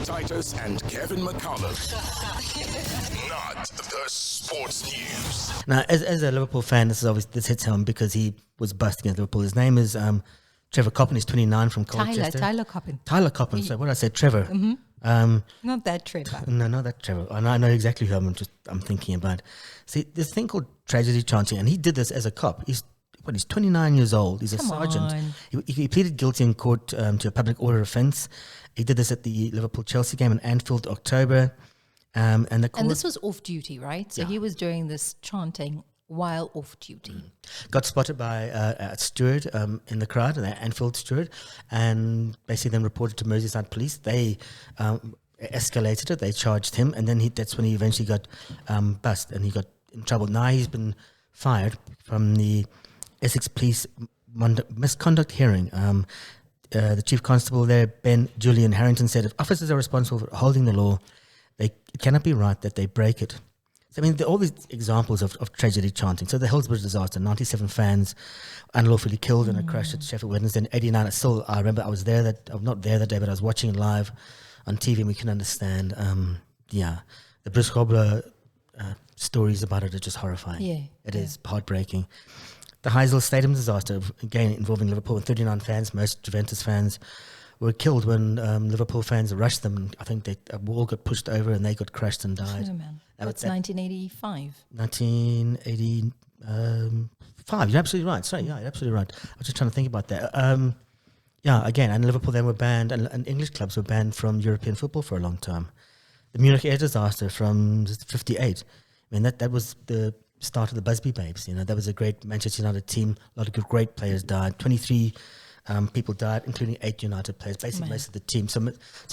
Titus and Kevin McCullum. Not the sports news. Now, as a Liverpool fan, this hits home because he was busting at Liverpool. His name is Trevor Coppin. He's 29 from Colchester. Tyler Coppin. Tyler Coppin. So what did I say? Trevor. Mm-hmm. Not that Trevor. No, not that Trevor. I know exactly who I'm thinking about. See, this thing called tragedy chanting, and he did this as a cop. He's 29 years old. He's a sergeant. He pleaded guilty in court to a public order offence. He did this at the Liverpool-Chelsea game in Anfield, October. And this was off duty, right? So he was doing this chanting while off duty. Got spotted by a steward in the crowd, an Anfield steward, and basically then reported to Merseyside police. They escalated it. They charged him, and then that's when he eventually got bust and he got in trouble. Now he's been fired from the Essex Police misconduct hearing. The chief constable there, Ben Julian Harrington, said if officers are responsible for holding the law, it cannot be right that they break it. So, I mean, there are all these examples of tragedy chanting. So the Hillsborough disaster, 97 fans unlawfully killed in a crash at Sheffield Wednesday in 89. I remember I was there I'm not there that day, but I was watching it live on TV, and we can understand, the Bruce Gobler stories about it are just horrifying. Yeah. It is heartbreaking. The Heysel Stadium disaster, again involving Liverpool, and 39 fans, most Juventus fans, were killed when Liverpool fans rushed them. And I think a wall got pushed over and they got crushed and died. Oh, man. That's 1985. 1985. You're absolutely right. Sorry, yeah, you're absolutely right. I was just trying to think about that. Again, and Liverpool then were banned, and English clubs were banned from European football for a long time. The Munich air disaster from 58. I mean, that was the start of the Busby Babes. You know, that was a great Manchester United team. A lot of great players died. 23 people died, including 8 United players, basically most of the team. So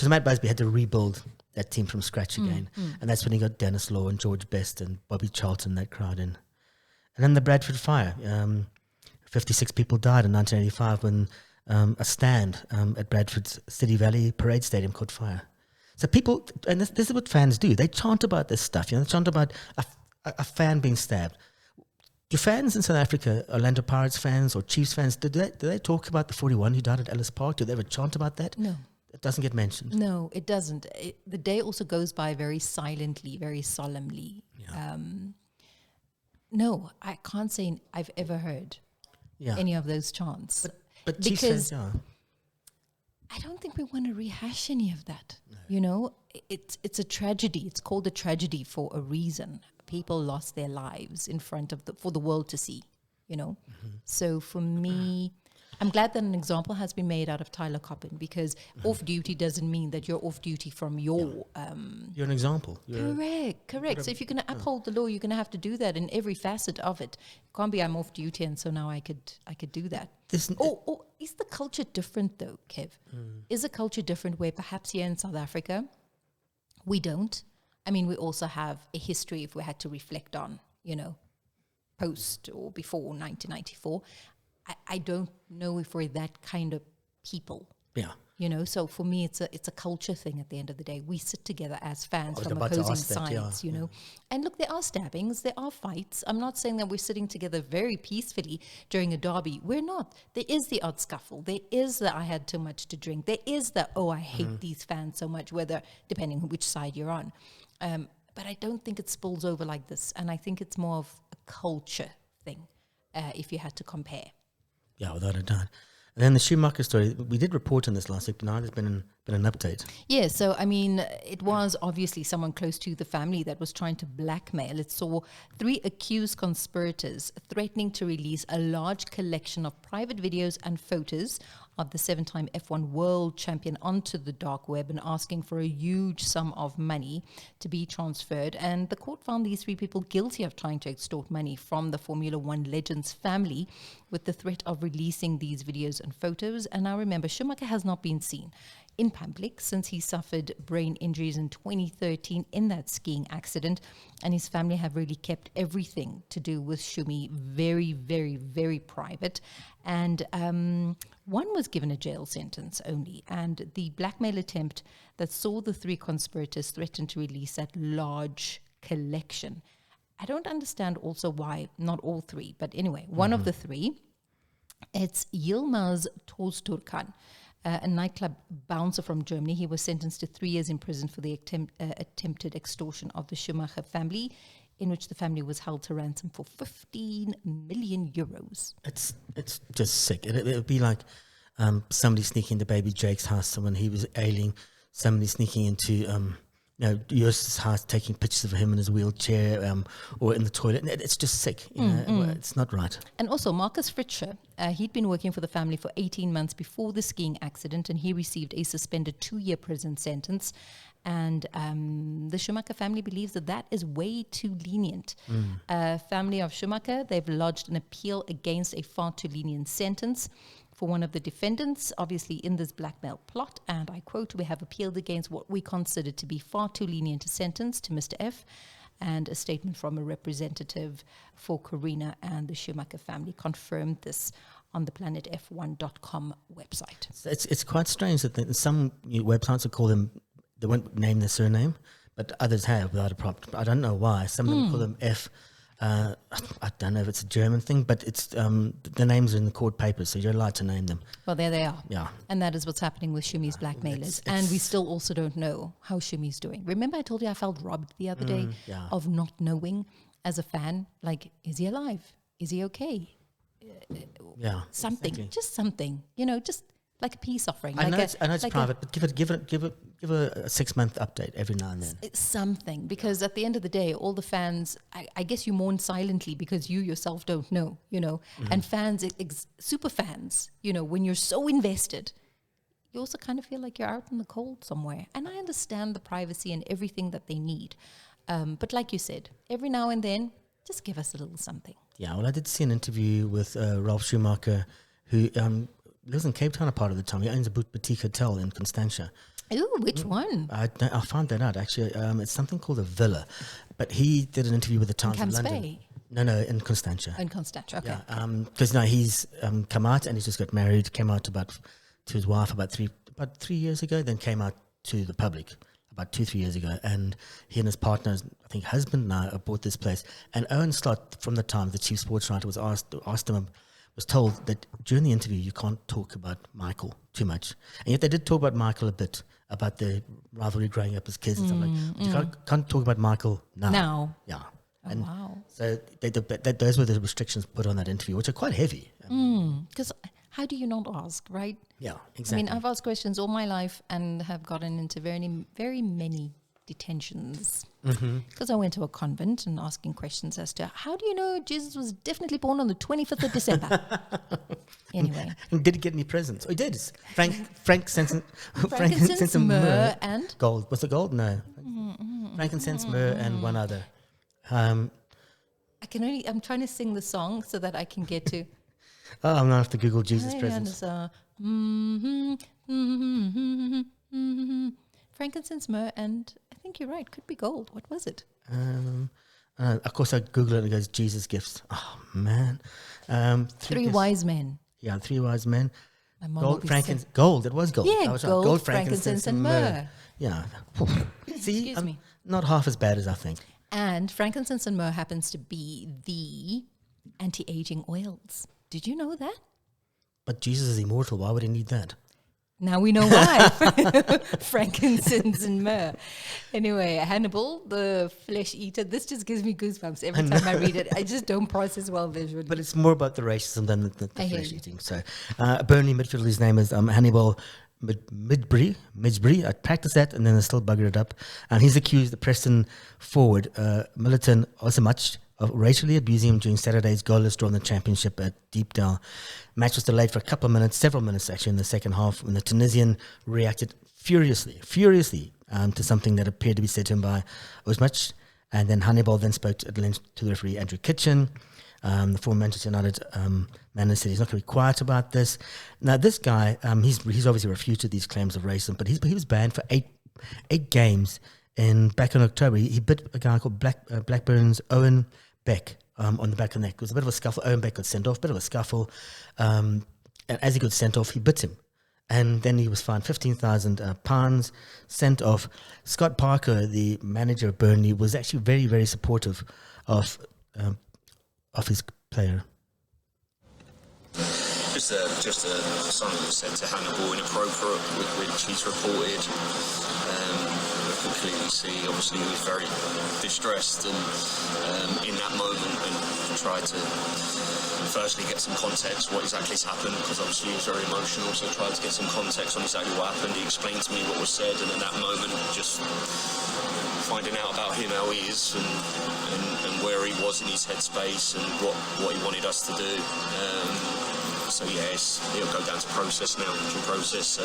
Matt Busby had to rebuild that team from scratch again. And that's when he got Dennis Law and George Best and Bobby Charlton, that crowd in. And then the Bradford fire. 56 people died in 1985 when a stand at Bradford's City Valley Parade Stadium caught fire. So people, and this is what fans do, they chant about this stuff. You know, they chant about a fan being stabbed. Do fans in South Africa, Orlando Pirates fans or Chiefs fans, do they talk about the 41 who died at Ellis Park? Do they ever chant about that? No. It doesn't get mentioned. No, it doesn't. The day also goes by very silently, very solemnly. Yeah. No, I can't say I've ever heard any of those chants. But Chiefs fans, I don't think we want to rehash any of that. No. You know, it's a tragedy. It's called a tragedy for a reason. People lost their lives in front of for the world to see, you know. So for me, I'm glad that an example has been made out of Tyler Coppin, because off-duty doesn't mean that you're off-duty from your... You're an example. Correct. So if you're going to uphold the law, you're going to have to do that in every facet of it. It can't be I'm off-duty and so now I could do that. Is the culture different though, Kev? Is the culture different where perhaps here in South Africa, we don't? I mean, we also have a history if we had to reflect on, you know, post or before 1994. I don't know if we're that kind of people. Yeah. You know, so for me, it's a culture thing at the end of the day. We sit together as fans from opposing sides, you know. And look, there are stabbings, there are fights. I'm not saying that we're sitting together very peacefully during a derby. We're not. There is the odd scuffle. There is the I had too much to drink. There is the, I hate these fans so much, depending on which side you're on. But I don't think it spills over like this. And I think it's more of a culture thing, if you had to compare. Yeah, without a doubt. And then the Schumacher story, we did report on this last week, but now there's been an update. Yeah, so, I mean, it was obviously someone close to the family that was trying to blackmail. It saw 3 accused conspirators threatening to release a large collection of private videos and photos of the 7-time F1 world champion onto the dark web and asking for a huge sum of money to be transferred. And the court found these 3 people guilty of trying to extort money from the Formula One legend's family with the threat of releasing these videos and photos. And now remember, Schumacher has not been seen in public since he suffered brain injuries in 2013 in that skiing accident, and his family have really kept everything to do with Shumi very, very, very private. And one was given a jail sentence only, and the blackmail attempt that saw the 3 conspirators threaten to release that large collection. I don't understand also why not all 3, but anyway, one of the 3, it's Yilmaz Tozturkan. a nightclub bouncer from Germany. He was sentenced to 3 years in prison for the attempted extortion of the Schumacher family, in which the family was held to ransom for 15 million euros. It's just sick. It would be like somebody sneaking into baby Jake's house when he was ailing, somebody sneaking into Joost's house, taking pictures of him in his wheelchair or in the toilet. It's just sick. It's not right. And also, Marcus Fritscher, he'd been working for the family for 18 months before the skiing accident, and he received a suspended 2-year prison sentence. And the Schumacher family believes that is way too lenient. Family of Schumacher, they've lodged an appeal against a far too lenient sentence for one of the defendants, obviously in this blackmail plot. And I quote, "We have appealed against what we consider to be far too lenient a sentence to Mr. F." And a statement from a representative for Karina and the Schumacher family confirmed this on the planetf1.com website. So it's quite strange that some websites will call them, they won't name their surname, but others have without a problem. I don't know why. Some of them call them F. I don't know if it's a German thing, but it's the names are in the court papers, so you're allowed to name them. Well, there they are. Yeah. And that is what's happening with Shumi's blackmailers. And we still also don't know how Shumi's doing. Remember I told you I felt robbed the other day of not knowing as a fan, like, is he alive? Is he okay? Something, exactly. Just something, just like a peace offering. I know it's private, but give it a 6-month update every now and then. It's something, because at the end of the day, all the fans, I guess you mourn silently because you yourself don't know, and fans, super fans, when you're so invested, you also kind of feel like you're out in the cold somewhere. And I understand the privacy and everything that they need. But like you said, every now and then, just give us a little something. Yeah, well, I did see an interview with Ralph Schumacher, who lives in Cape Town a part of the time. He owns a boutique hotel in Constantia. Ooh, which one? I found that out, actually. It's something called a villa. But he did an interview with the Times of London. Bay? No, in Constantia. In Constantia, okay. Yeah, because now he's come out and he's just got married, came out to his wife about 3 years ago, then came out to the public about 2-3 years ago, and he and his partner, I think husband now, bought this place. And Owen Slot from the Times, the chief sports writer, was told that during the interview you can't talk about Michael too much, and yet they did talk about Michael a bit, about the rivalry growing up as kids and stuff like. But you can't talk about Michael now. Yeah. Oh, wow. So those were the restrictions put on that interview, which are quite heavy. Because how do you not ask, right? Yeah, exactly. I mean, I've asked questions all my life and have gotten into very, very many detentions because I went to a convent and asking questions as to how do you know Jesus was definitely born on the 25th of December? Anyway. And did he get any presents? Oh, he did. Frankincense, myrrh and gold. Was it gold? No. Frankincense, myrrh, and one other. I'm trying to sing the song so that I can get to. I'm going to have to Google Jesus presents. Frankincense, myrrh, and I think you're right, could be gold. What was it? Of course, I Google it and it goes, Jesus gifts. Oh, man. Three wise men. Yeah, 3 wise men. Gold, gold, it was gold. Yeah, gold, frankincense, and myrrh. Yeah. See, Excuse me. Not half as bad as I think. And frankincense and myrrh happens to be the anti-aging oils. Did you know that? But Jesus is immortal. Why would he need that? Now we know why. Frankincense and myrrh. Anyway, Hannibal, the flesh eater. This just gives me goosebumps every time I read it. I just don't process well visually. But it's more about the racism than the flesh eating. So, Burnley midfielder, his name is Hannibal Midbury. I practiced that and then I still buggered it up. And he's accused the Preston forward, Militon Osamach, of racially abusing him during Saturday's goalless draw in the championship at Deepdale. Match was delayed for several minutes actually in the second half, when the Tunisian reacted furiously to something that appeared to be said to him by Osmach. And then Hannibal then spoke to the referee Andrew Kitchen. The former Manchester United manager said he's not going to be quiet about this. Now this guy, he's obviously refuted these claims of racism, but he was banned for eight games. Back in October, he bit a guy called Blackburn's Owen Beck on the back of the neck. It was a bit of a scuffle. Owen Beck got sent off, bit of a scuffle. And as he got sent off, he bit him. And then he was fined £15,000, sent off. Scott Parker, the manager of Burnley, was actually very, very supportive of his player. Just something that was said to Hannibal inappropriate, which he's reported. I can clearly see, obviously, he was very distressed and in that moment, and tried to firstly get some context what exactly has happened, because obviously he was very emotional, so tried to get some context on exactly what happened. He explained to me what was said, and in that moment, just finding out about him, how he is, and where he was in his headspace, and what he wanted us to do. So yes, it'll go down to process now, due process. So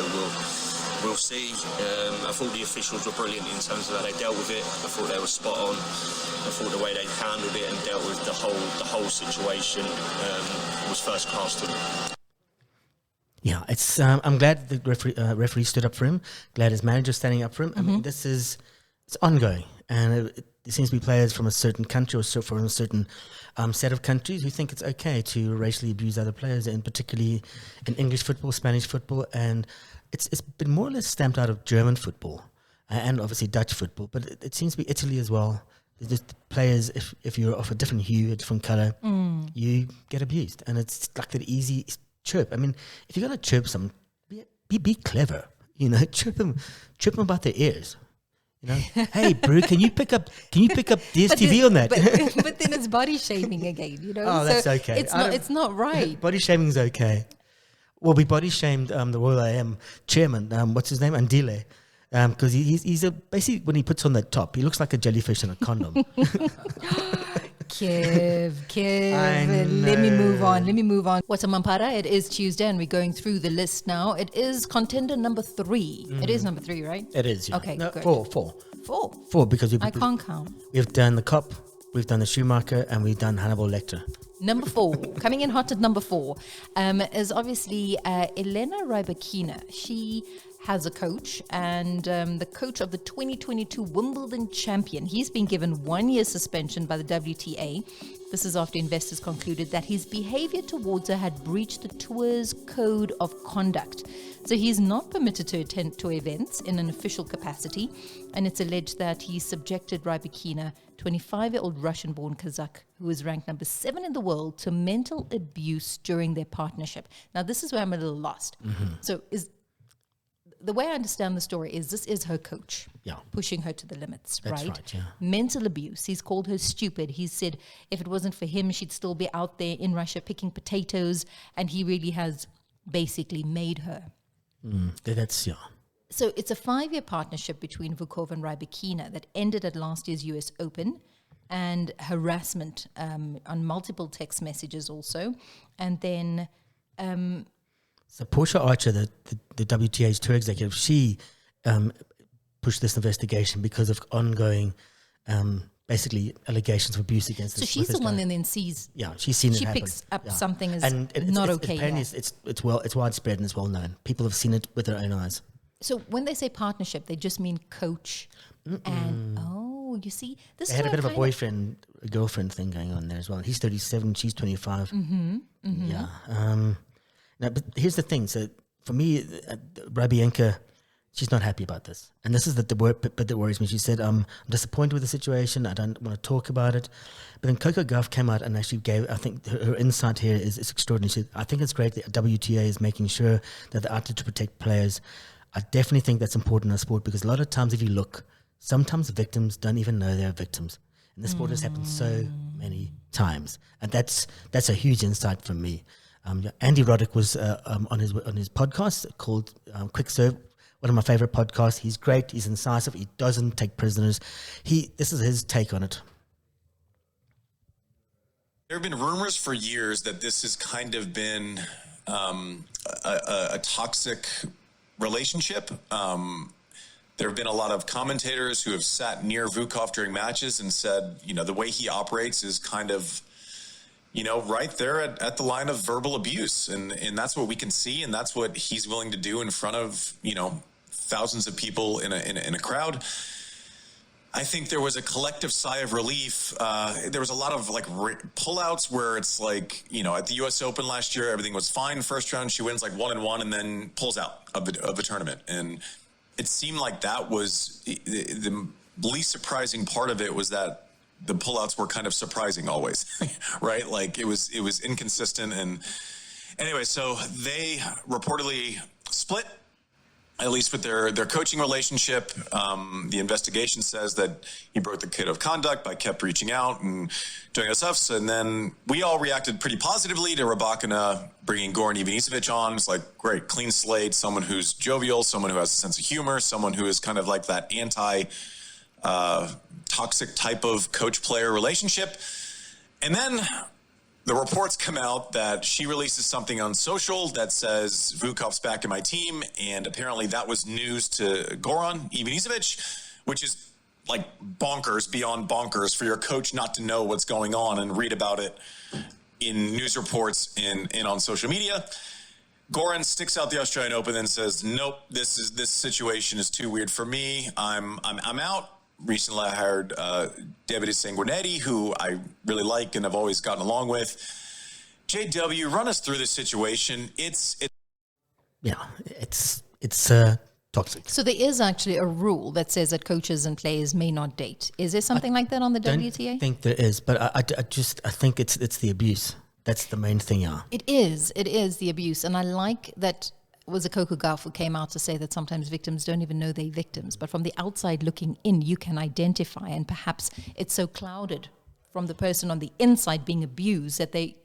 we'll see. I thought the officials were brilliant in terms of how they dealt with it. I thought they were spot on. I thought the way they handled it and dealt with the whole situation was first class to them. Yeah, it's. I'm glad the referee stood up for him. Glad his manager's standing up for him. I mean, it's ongoing, and it seems to be players from a certain country or from a certain set of countries who think it's okay to racially abuse other players, and particularly in English football, Spanish football, and it's been more or less stamped out of German football and obviously Dutch football, but it seems to be Italy as well. Just players, if you're of a different hue, a different color, you get abused, and it's like that easy chirp. I mean, if you're gonna chirp someone, be clever, chirp them about their ears. Hey, bro, can you pick up DSTV on that? But then it's body shaming again, Oh, that's okay. It's not right. Body shaming is okay. Well, we body shamed the Royal AM chairman. What's his name? Andile. Because he's basically, when he puts on that top, he looks like a jellyfish in a condom. Kev, let me move on. What's a Mampara? It is Tuesday, and we're going through the list now. It is contender number 3. It is number 3, right? It is, yeah. Okay, no, good. 4, because I can't count. We've done the Cop, we've done the Schumacher, and we've done Hannibal Lecter. Number 4, coming in hot at number 4, is obviously Elena Rybakina. She has a coach, and the coach of the 2022 Wimbledon champion. He's been given 1-year suspension by the WTA. This is after investors concluded that his behavior towards her had breached the tour's code of conduct. So he's not permitted to attend tour events in an official capacity, and it's alleged that he subjected Rybakina, 25-year-old Russian-born Kazakh, who is ranked number 7 in the world, to mental abuse during their partnership. Now, this is where I'm a little lost. So the way I understand the story is this is her coach pushing her to the limits, That's right, yeah. Mental abuse. He's called her stupid. He said if it wasn't for him, she'd still be out there in Russia picking potatoes, and he really has basically made her. That's, yeah. So it's a 5-year partnership between Vukov and Rybakina that ended at last year's US Open, and harassment on multiple text messages also. And then... So Portia Archer, the WTA's tour executive, she pushed this investigation because of ongoing, basically allegations of abuse against. So she's the one that then sees. Yeah, she's seen it happen. She picks up something as and not it's, okay. Apparently, it's widespread and it's well known. People have seen it with their own eyes. So when they say partnership, they just mean coach. And you see, this they is had a bit of a boyfriend, a girlfriend thing going on there as well. He's 37, she's 25. Yeah. Now, but here's the thing. So for me, Rabienka, she's not happy about this. And this is the bit that worries me. She said, I'm disappointed with the situation. I don't want to talk about it. But then Coco Gauff came out and actually gave, I think her insight here is extraordinary. She said, I think it's great that WTA is making sure that they're out to protect players. I definitely think that's important in a sport, because a lot of times if you look, sometimes victims don't even know they're victims. And this sport has happened so many times. And that's a huge insight from me. Andy Roddick was on his podcast called Quick Serve, one of my favorite podcasts. He's great. He's incisive. He doesn't take prisoners. This is his take on it. There have been rumors for years that this has kind of been a toxic relationship. There have been a lot of commentators who have sat near Vukov during matches and said, the way he operates is kind of, right there at the line of verbal abuse. And that's what we can see. And that's what he's willing to do in front of, thousands of people in a crowd. I think there was a collective sigh of relief. There was a lot of pullouts where it's at the US Open last year, everything was fine. First round, she wins 1-1 and then pulls out of the tournament. And it seemed like that was the least surprising part of it, was that the pullouts were kind of surprising always, right? It was inconsistent, and Anyway, so they reportedly split, at least with their coaching relationship. The investigation says that he broke the code of conduct by kept reaching out and doing other stuff. So, and then we all reacted pretty positively to Rybakina bringing Goran Ivanisevic on. It's like, great, clean slate, someone who's jovial, someone who has a sense of humor, someone who is kind of like that toxic type of coach-player relationship. And then the reports come out that she releases something on social that says Vukov's back in my team, and apparently that was news to Goran Ivanisevic, which is like bonkers, beyond bonkers, for your coach not to know what's going on and read about it in news reports and on social media. Goran sticks out the Australian Open and says, "Nope, this situation is too weird for me. I'm out." Recently, I hired Davide Sanguinetti, who I really like and have always gotten along with. JW, run us through this situation. It's toxic. So there is actually a rule that says that coaches and players may not date. Is there something like that on the WTA? I think there is, but I think it's the abuse. That's the main thing, yeah. It is the abuse. And I like that was a Coco Gauff who came out to say that sometimes victims don't even know they're victims. But from the outside looking in, you can identify, and perhaps it's so clouded from the person on the inside being abused that they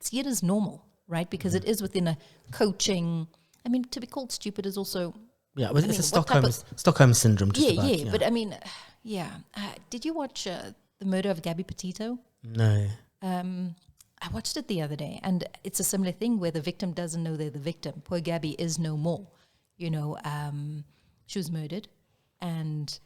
see it as normal, right? Because it is within a coaching. I mean, to be called stupid is also... Yeah, it's a Stockholm syndrome. Yeah. But I mean, did you watch The Murder of Gabby Petito? No. I watched it the other day, and it's a similar thing where the victim doesn't know they're the victim. Poor Gabby is no more. She was murdered, and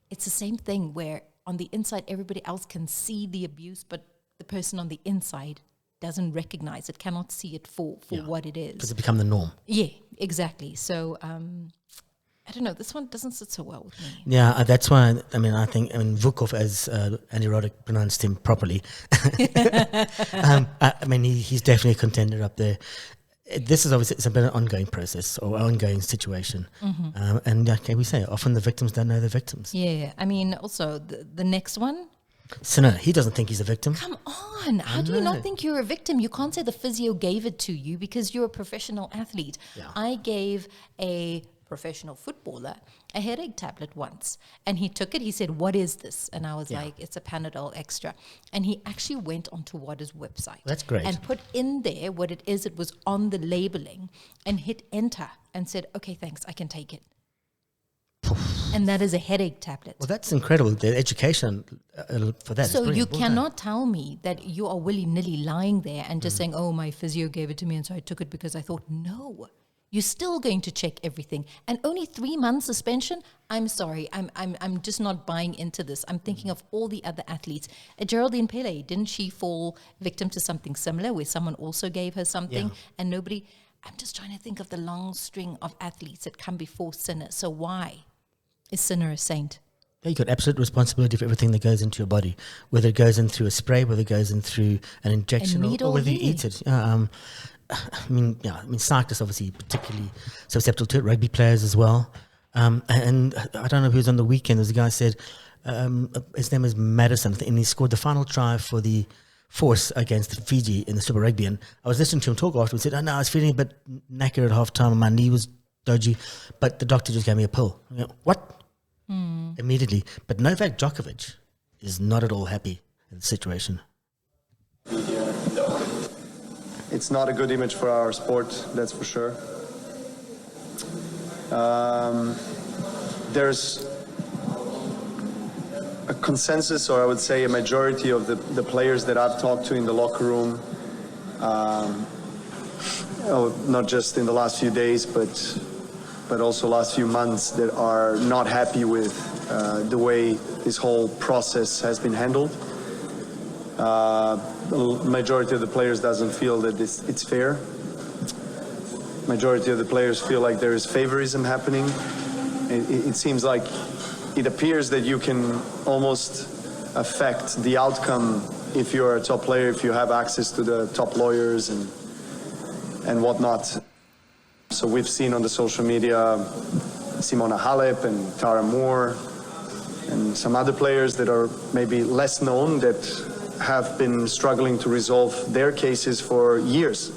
it's the same thing where on the inside everybody else can see the abuse, but the person on the inside doesn't recognize it, cannot see it for what it is. Because it become the norm. Yeah, exactly. So I don't know, this one doesn't sit so well with me. Yeah, that's why, I think Vukov, as Andy Roddick pronounced him properly, he's definitely a contender up there. This is obviously, it's been an ongoing process or ongoing situation. Mm-hmm. And can we say, often the victims don't know the victims. Yeah, also the next one, Sinner, he doesn't think he's a victim. Come on. How do you not think you're a victim? You can't say the physio gave it to you because you're a professional athlete. Yeah. I gave a professional footballer a headache tablet once, and he took it. He said, "What is this?" And I was like, "It's a Panadol Extra." And he actually went onto WADA's website. That's great. And put in there what it is. It was on the labeling, and hit enter and said, "Okay, thanks, I can take it." And that is a headache tablet. Well, that's incredible. The education for that. So you cannot tell me that you are willy-nilly lying there and just saying, "Oh, my physio gave it to me, and so I took it because I thought." No, you're still going to check everything, and only 3 months suspension. I'm sorry, I'm just not buying into this. I'm thinking of all the other athletes. Geraldine Pele, didn't she fall victim to something similar where someone also gave her something and nobody? I'm just trying to think of the long string of athletes that come before Sinner. So why is Sinner a saint? Yeah, you got absolute responsibility for everything that goes into your body, whether it goes in through a spray, whether it goes in through an injection, or whether you eat it. Cyclists obviously particularly susceptible to it, rugby players as well. And I don't know who was on the weekend. There's a guy said, his name is Madison, and he scored the final try for the Force against Fiji in the Super Rugby. And I was listening to him talk afterwards. He said, I was feeling a bit knackered at half time and my knee was dodgy, but the doctor just gave me a pill. What? Immediately. But Novak Djokovic is not at all happy in the situation. It's not a good image for our sport, that's for sure. There's a consensus, or I would say a majority of the players that I've talked to in the locker room, not just in the last few days, but also last few months, that are not happy with the way this whole process has been handled. The majority of the players doesn't feel that it's fair. Majority of the players feel like there is favorism happening. It seems like it appears that you can almost affect the outcome if you're a top player, if you have access to the top lawyers and whatnot. So we've seen on the social media Simona Halep and Tara Moore and some other players that are maybe less known that have been struggling to resolve their cases for years.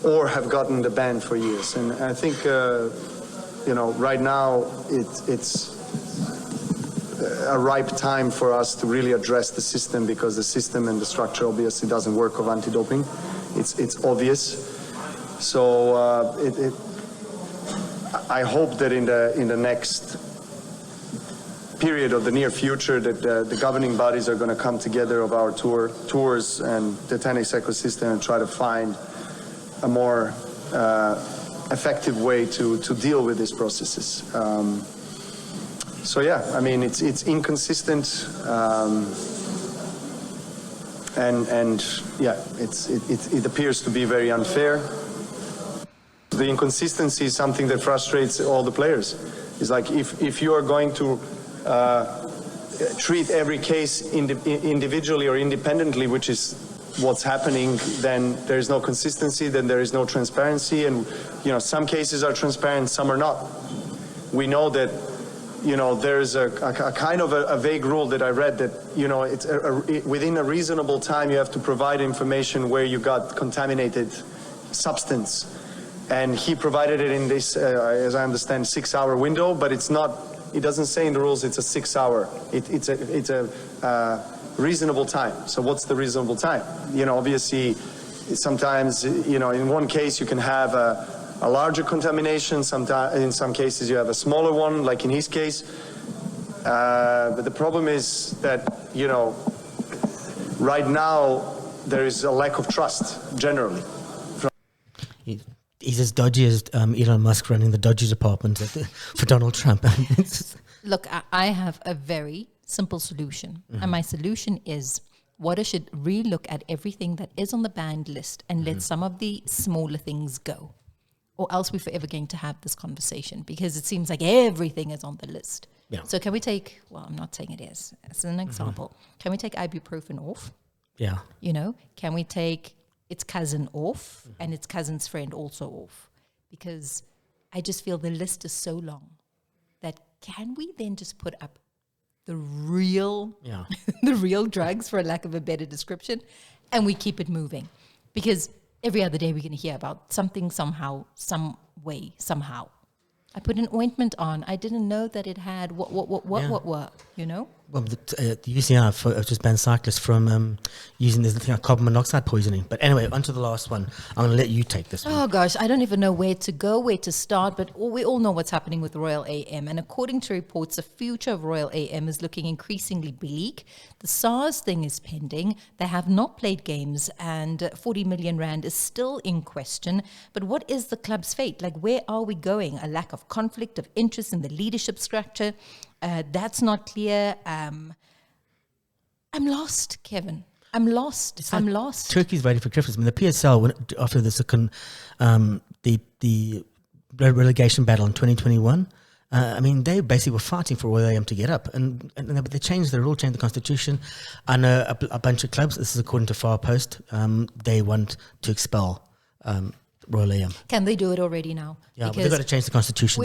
or have gotten the ban for years. And I think, right now it's a ripe time for us to really address the system, because the system and the structure obviously doesn't work of anti-doping. It's obvious. So I hope that in the next period of the near future that the governing bodies are going to come together of our tours and the tennis ecosystem and try to find a more effective way to deal with these processes. It's inconsistent, it appears to be very unfair. The inconsistency is something that frustrates all the players. It's like if you are going to treat every case individually or independently, which is what's happening, then there is no consistency, then there is no transparency, and some cases are transparent, some are not. We know that there's a kind of a vague rule that I read that it's within a reasonable time you have to provide information where you got contaminated substance, and he provided it in this, as I understand, 6-hour window, but it's not. It doesn't say in the rules it's a 6-hour. It's a reasonable time. So what's the reasonable time? Obviously, sometimes in one case you can have a larger contamination. Sometimes, in some cases, you have a smaller one, like in his case. But the problem is that right now there is a lack of trust generally. He's as dodgy as Elon Musk running the dodgy department for Donald Trump. Look, I have a very simple solution. And my solution is Water should re-look at everything that is on the banned list and let some of the smaller things go. Or else we're forever going to have this conversation, because it seems like everything is on the list. Yeah. So can we take, well, I'm not saying it is. As an example, can we take ibuprofen off? Yeah. Can we take its cousin off and its cousin's friend also off? Because I just feel the list is so long that can we then just put up the real, the real drugs, for lack of a better description, and we keep it moving? Because every other day we're going to hear about something, somehow, some way, somehow. I put an ointment on. I didn't know that it had what, Well, the UCI have just banned cyclists from using this thing like carbon monoxide poisoning. But anyway, on to the last one. I'm going to let you take this one. Oh, gosh, I don't even know where to go, where to start, but we all know what's happening with Royal AM. And according to reports, the future of Royal AM is looking increasingly bleak. The Sars thing is pending. They have not played games, and 40 million rand is still in question. But what is the club's fate? Like, where are we going? A lack of conflict of interest in the leadership structure. That's not clear. I'm lost, Kevin. I'm lost. I'm lost. Turkey's ready for Christmas. I mean, the PSL, after the relegation battle in 2021, they basically were fighting for Royal AM to get up. And they changed the rule, changed the constitution. I know a bunch of clubs, this is according to Far Post, they want to expel Royal AM. Can they do it already now? Yeah, but they've got to change the constitution.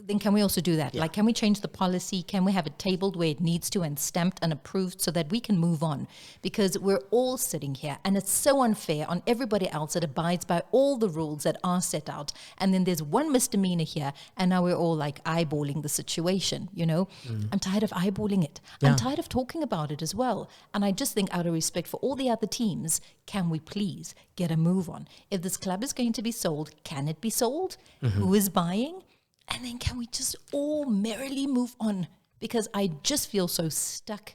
Then can we also do that? Yeah. Like, can we change the policy? Can we have it tabled where it needs to and stamped and approved so that we can move on? Because we're all sitting here and it's so unfair on everybody else that abides by all the rules that are set out. And then there's one misdemeanor here and now we're all like eyeballing the situation, I'm tired of eyeballing it. Yeah. I'm tired of talking about it as well. And I just think, out of respect for all the other teams, can we please get a move on? If this club is going to be sold, can it be sold? Who is buying? And then can we just all merrily move on? Because I just feel so stuck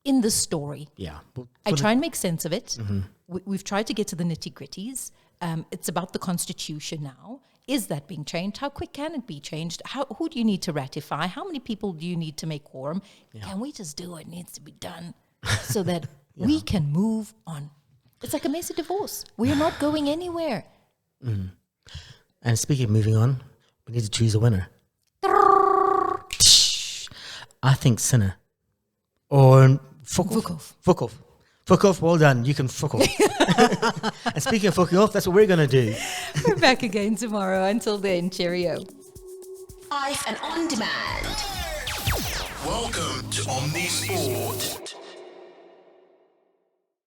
in the story. Yeah. I try and make sense of it. We've tried to get to the nitty-gritties. It's about the constitution now. Is that being changed? How quick can it be changed? Who do you need to ratify? How many people do you need to make quorum? Yeah. Can we just do what needs to be done so that we can move on? It's like a messy divorce. We are not going anywhere. And speaking of moving on, we need to choose a winner. I think Sinner. Or Vukov. Vukov, well done. You can fuck off. And speaking of fucking off, that's what we're going to do. We're back again tomorrow. Until then, cheerio. Live and on demand. Welcome to Omni Sport.